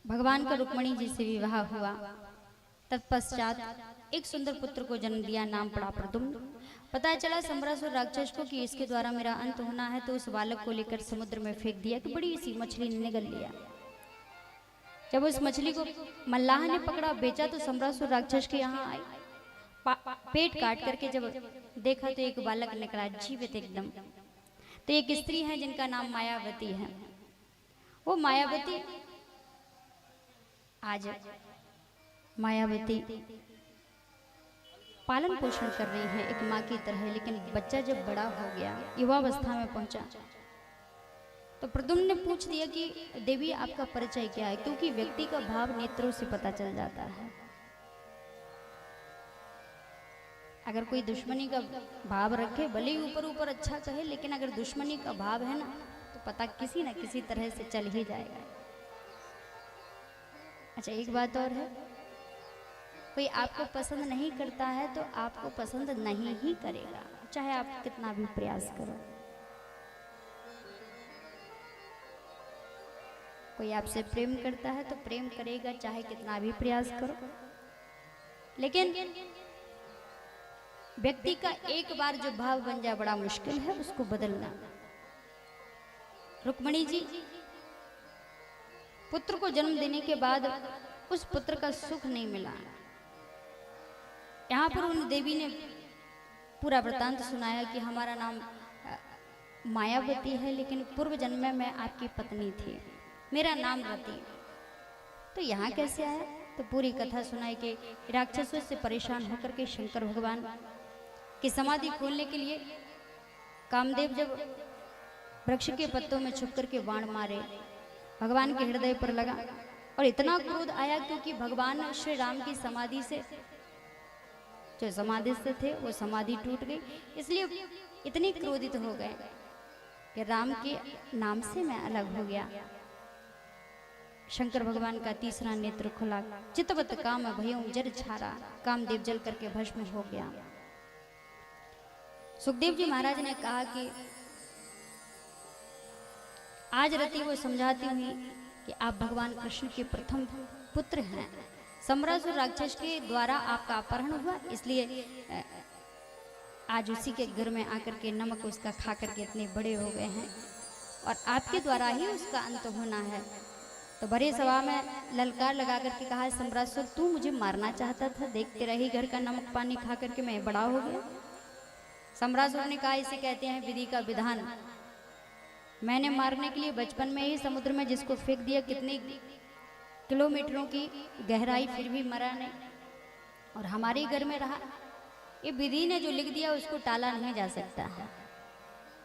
भगवान का रुक्मिणी जी से विवाह हुआ। तत्पश्चात एक सुंदर पुत्र को जन्म दिया, नाम पड़ा प्रद्युम्न। पता चला सम्रासुर राक्षस को कि इसके द्वारा मेरा अंत होना है, तो उस बालक को लेकर समुद्र में फेंक दिया कि बड़ी सी मछली ने निगल लिया। जब उस मछली को मल्लाह ने पकड़ा बेचा तो सम्रासुर राक्षस के यहाँ आई, पेट काट करके जब देखा तो एक बालक निकला जीवित एकदम। तो एक स्त्री है जिनका नाम मायावती है। वो मायावती आज मायावती पालन पोषण कर रही है एक माँ की तरह, लेकिन बच्चा जब बड़ा हो गया, युवावस्था में पहुंचा, तो प्रद्युम्न ने पूछ दिया कि देवी आपका परिचय क्या है, क्योंकि व्यक्ति का भाव नेत्रों से पता चल जाता है। अगर कोई दुश्मनी का भाव रखे, भले ही ऊपर ऊपर अच्छा कहे, लेकिन अगर दुश्मनी का भाव है ना, तो पता किसी न किसी तरह से चल ही जाएगा। अच्छा, एक बात और है, कोई आपको पसंद नहीं करता है तो आपको पसंद नहीं ही करेगा, चाहे आप कितना भी प्रयास करो। कोई आपसे प्रेम करता है तो प्रेम करेगा, चाहे कितना भी प्रयास करो। लेकिन व्यक्ति का एक बार जो भाव बन जाए बड़ा मुश्किल है उसको बदलना। रुक्मिणी जी पुत्र को जन्म देने के बाद उस पुत्र का सुख नहीं मिला। यहाँ पर उन देवी ने पूरा वृतांत सुनाया कि हमारा नाम मायावती है, लेकिन पूर्व जन्म में मैं आपकी पत्नी थी, मेरा नाम रति। तो यहाँ कैसे आया? तो पूरी कथा सुनाई कि राक्षसों से परेशान होकर के शंकर भगवान की समाधि खोलने के लिए कामदेव जब वृक्ष के पत्तों में छुप करके बाण मारे, भगवान के हृदय पर लगा और इतना क्रोध आया क्योंकि भगवान श्री राम की समाधि से जो समाधि से थे वो समाधि टूट गई, इसलिए इतने क्रोधित हो गए कि राम के नाम से मैं अलग हो गया। शंकर भगवान का तीसरा नेत्र खुला, चितवत काम भयं जर छारा, कामदेव जल करके भस्म हो गया। सुखदेव जी महाराज ने कहा कि आज रति वो समझाती हुई कि आप भगवान कृष्ण के प्रथम पुत्र हैं। सम्रासुर राक्षस के द्वारा आपका अपहरण हुआ, इसलिए आज उसी के घर में आकर के नमक उसका खा करके इतने बड़े हो गए हैं और आपके द्वारा ही उसका अंत होना है। तो बड़े सभा में ललकार लगा करके कहा, सम्रासुर तू मुझे मारना चाहता था, देखते रही घर का नमक पानी खा करके मैं बड़ा हो गया। सम्रासुर ने कहा, इसे कहते हैं विधि का विधान। मैंने मारने के लिए बचपन में ही समुद्र में जिसको फेंक दिया, कितने किलोमीटरों की गहराई, फिर भी मरा नहीं और हमारे घर में रहा। ये विधि ने जो लिख दिया उसको टाला नहीं जा सकता है।